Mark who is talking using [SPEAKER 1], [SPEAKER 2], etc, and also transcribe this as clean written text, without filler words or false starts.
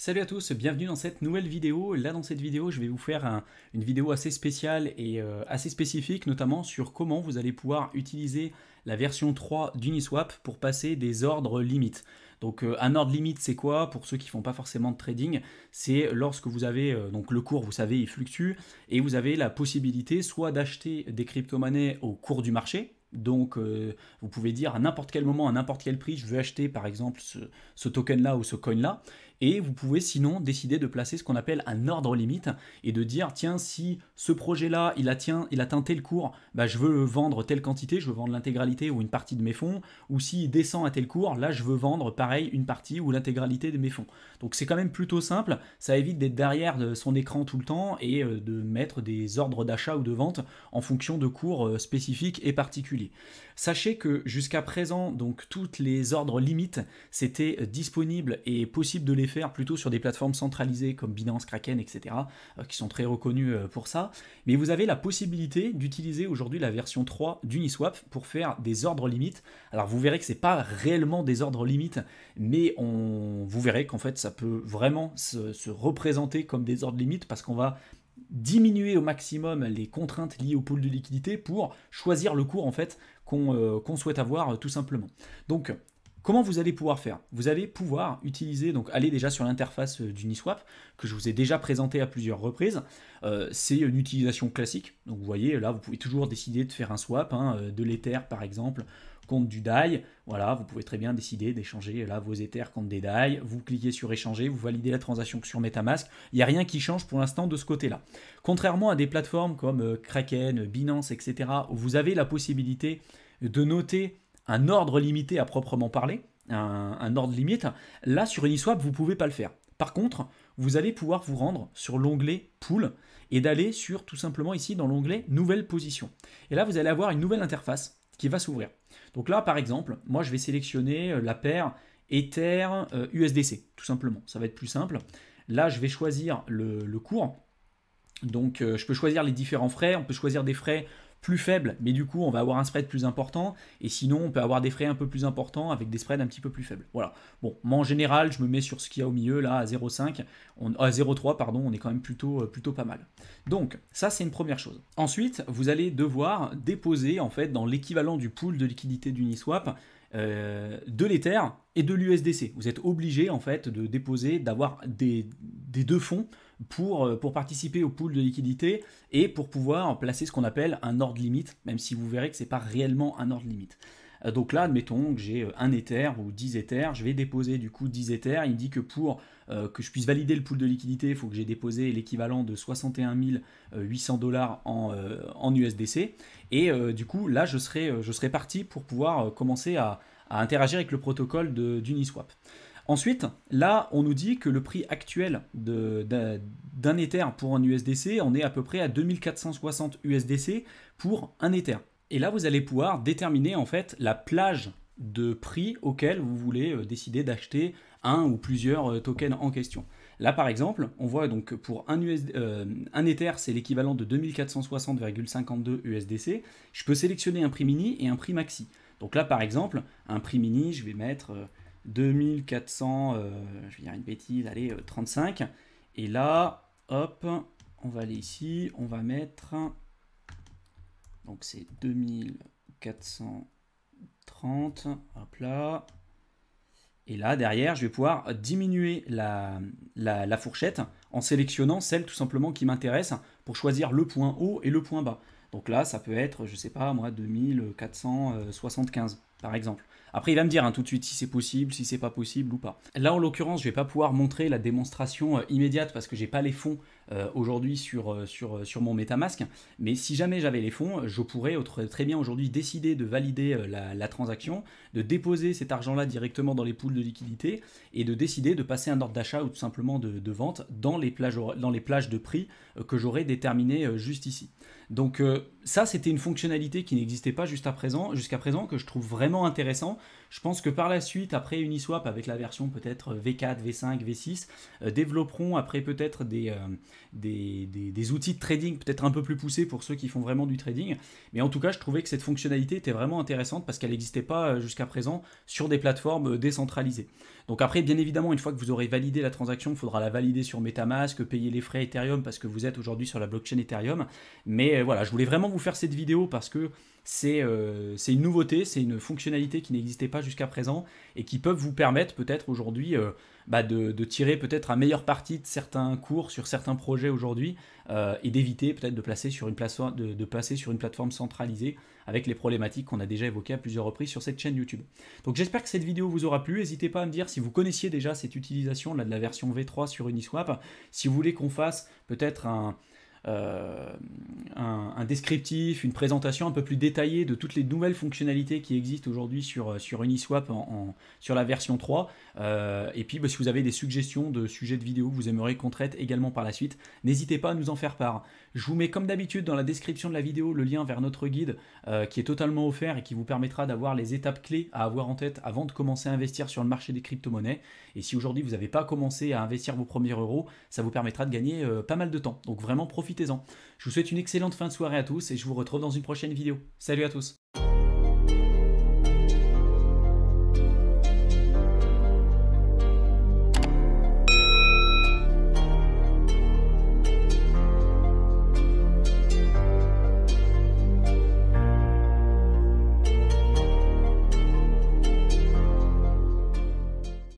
[SPEAKER 1] Salut à tous, bienvenue dans cette nouvelle vidéo. Là dans cette vidéo je vais vous faire une vidéo assez spéciale et assez spécifique, notamment sur comment vous allez pouvoir utiliser la version 3 d'Uniswap pour passer des ordres limites. Donc un ordre limite c'est quoi? Pour ceux qui ne font pas forcément de trading, c'est lorsque vous avez, donc le cours vous savez il fluctue, et vous avez la possibilité soit d'acheter des crypto-monnaies au cours du marché. Donc vous pouvez dire à n'importe quel moment, à n'importe quel prix, je veux acheter par exemple ce token là ou ce coin là. Et vous pouvez sinon décider de placer ce qu'on appelle un ordre limite et de dire tiens, si ce projet-là il atteint tel cours, bah, je veux vendre telle quantité, je veux vendre l'intégralité ou une partie de mes fonds, ou s'il descend à tel cours, là je veux vendre pareil une partie ou l'intégralité de mes fonds. Donc c'est quand même plutôt simple, ça évite d'être derrière son écran tout le temps et de mettre des ordres d'achat ou de vente en fonction de cours spécifiques et particuliers. Sachez que jusqu'à présent, donc toutes les ordres limites, c'était disponible et possible de les faire plutôt sur des plateformes centralisées comme Binance, Kraken, etc., qui sont très reconnues pour ça. Mais vous avez la possibilité d'utiliser aujourd'hui la version 3 d'Uniswap pour faire des ordres limites. Alors vous verrez que ce n'est pas réellement des ordres limites, mais vous verrez qu'en fait ça peut vraiment se représenter comme des ordres limites parce qu'on va diminuer au maximum les contraintes liées au pool de liquidité pour choisir le cours en fait qu'on souhaite avoir tout simplement. Donc comment vous allez pouvoir faire? Vous allez pouvoir utiliser, donc aller déjà sur l'interface d'Uniswap, que je vous ai déjà présenté à plusieurs reprises. C'est une utilisation classique. Donc vous voyez, là, vous pouvez toujours décider de faire un swap, de l'Ether par exemple, contre du DAI. Voilà, vous pouvez très bien décider d'échanger là vos Ethers contre des DAI. Vous cliquez sur échanger, vous validez la transaction sur MetaMask. Il n'y a rien qui change pour l'instant de ce côté-là. Contrairement à des plateformes comme Kraken, Binance, etc., où vous avez la possibilité de noter un ordre limité à proprement parler, un ordre limite, là sur Uniswap, vous ne pouvez pas le faire. Par contre, vous allez pouvoir vous rendre sur l'onglet Pool et d'aller sur tout simplement ici dans l'onglet Nouvelle position. Et là, vous allez avoir une nouvelle interface qui va s'ouvrir. Donc là, par exemple, moi je vais sélectionner la paire Ether USDC, tout simplement. Ça va être plus simple. Là, je vais choisir le cours. Donc je peux choisir les différents frais. On peut choisir des frais plus faible, mais du coup on va avoir un spread plus important, et sinon on peut avoir des frais un peu plus importants avec des spreads un petit peu plus faibles. Voilà. Bon, moi en général je me mets sur ce qu'il y a au milieu là à 0,5, à 0,3 pardon, on est quand même plutôt pas mal. Donc ça c'est une première chose. Ensuite vous allez devoir déposer en fait dans l'équivalent du pool de liquidité d'Uniswap de l'Ether et de l'USDC. Vous êtes obligé en fait de déposer, d'avoir des deux fonds pour participer au pool de liquidité et pour pouvoir placer ce qu'on appelle un ordre limite, même si vous verrez que ce n'est pas réellement un ordre limite. Donc là, admettons que j'ai un Ether ou 10 Ethers, je vais déposer du coup 10 Ethers, il me dit que pour que je puisse valider le pool de liquidité, il faut que j'ai déposé l'équivalent de 61 800 $ en USDC, et du coup là je serai parti pour pouvoir commencer à interagir avec le protocole d'Uniswap. Ensuite, là, on nous dit que le prix actuel d'un Ether pour un USDC, on est à peu près à 2460 USDC pour un Ether. Et là, vous allez pouvoir déterminer en fait la plage de prix auquel vous voulez décider d'acheter un ou plusieurs tokens en question. Là, par exemple, on voit donc pour un Ether, c'est l'équivalent de 2460,52 USDC. Je peux sélectionner un prix mini et un prix maxi. Donc là, par exemple, un prix mini, je vais mettre 2400, je vais dire une bêtise, allez, 35. Et là, hop, on va aller ici, on va mettre, donc c'est 2430, hop là. Et là, derrière, je vais pouvoir diminuer la fourchette en sélectionnant celle tout simplement qui m'intéresse pour choisir le point haut et le point bas. Donc là, ça peut être, je sais pas moi, 2475 par exemple. Après, il va me dire tout de suite si c'est possible, si c'est pas possible ou pas. Là, en l'occurrence, je vais pas pouvoir montrer la démonstration immédiate parce que j'ai pas les fonds aujourd'hui sur mon MetaMask. Mais si jamais j'avais les fonds, je pourrais très bien aujourd'hui décider de valider la transaction, de déposer cet argent-là directement dans les pools de liquidité et de décider de passer un ordre d'achat ou tout simplement de vente dans les plages de prix que j'aurais déterminées juste ici. Donc ça, c'était une fonctionnalité qui n'existait pas jusqu'à présent, que je trouve vraiment intéressant. Je pense que par la suite, après Uniswap, avec la version peut-être V4, V5, V6, développeront après peut-être des outils de trading peut-être un peu plus poussés pour ceux qui font vraiment du trading. Mais en tout cas, je trouvais que cette fonctionnalité était vraiment intéressante parce qu'elle n'existait pas jusqu'à présent sur des plateformes décentralisées. Donc après, bien évidemment, une fois que vous aurez validé la transaction, il faudra la valider sur MetaMask, payer les frais Ethereum parce que vous êtes aujourd'hui sur la blockchain Ethereum. Mais voilà, je voulais vraiment vous faire cette vidéo parce que c'est une nouveauté, c'est une fonctionnalité qui n'existait pas jusqu'à présent et qui peuvent vous permettre peut-être aujourd'hui de tirer peut-être un meilleur parti de certains cours sur certains projets aujourd'hui et d'éviter peut-être de placer sur une plateforme centralisée avec les problématiques qu'on a déjà évoquées à plusieurs reprises sur cette chaîne YouTube. Donc j'espère que cette vidéo vous aura plu. N'hésitez pas à me dire si vous connaissiez déjà cette utilisation là, de la version V3 sur Uniswap, si vous voulez qu'on fasse peut-être un descriptif, une présentation un peu plus détaillée de toutes les nouvelles fonctionnalités qui existent aujourd'hui sur Uniswap sur la version 3. Et puis si vous avez des suggestions de sujets de vidéos que vous aimeriez qu'on traite également par la suite, n'hésitez pas à nous en faire part. Je vous mets comme d'habitude dans la description de la vidéo le lien vers notre guide qui est totalement offert et qui vous permettra d'avoir les étapes clés à avoir en tête avant de commencer à investir sur le marché des crypto-monnaies. Et si aujourd'hui vous n'avez pas commencé à investir vos premiers euros, ça vous permettra de gagner pas mal de temps. Donc vraiment profitez-en. Je vous souhaite une excellente fin de soirée à tous et je vous retrouve dans une prochaine vidéo. Salut à tous!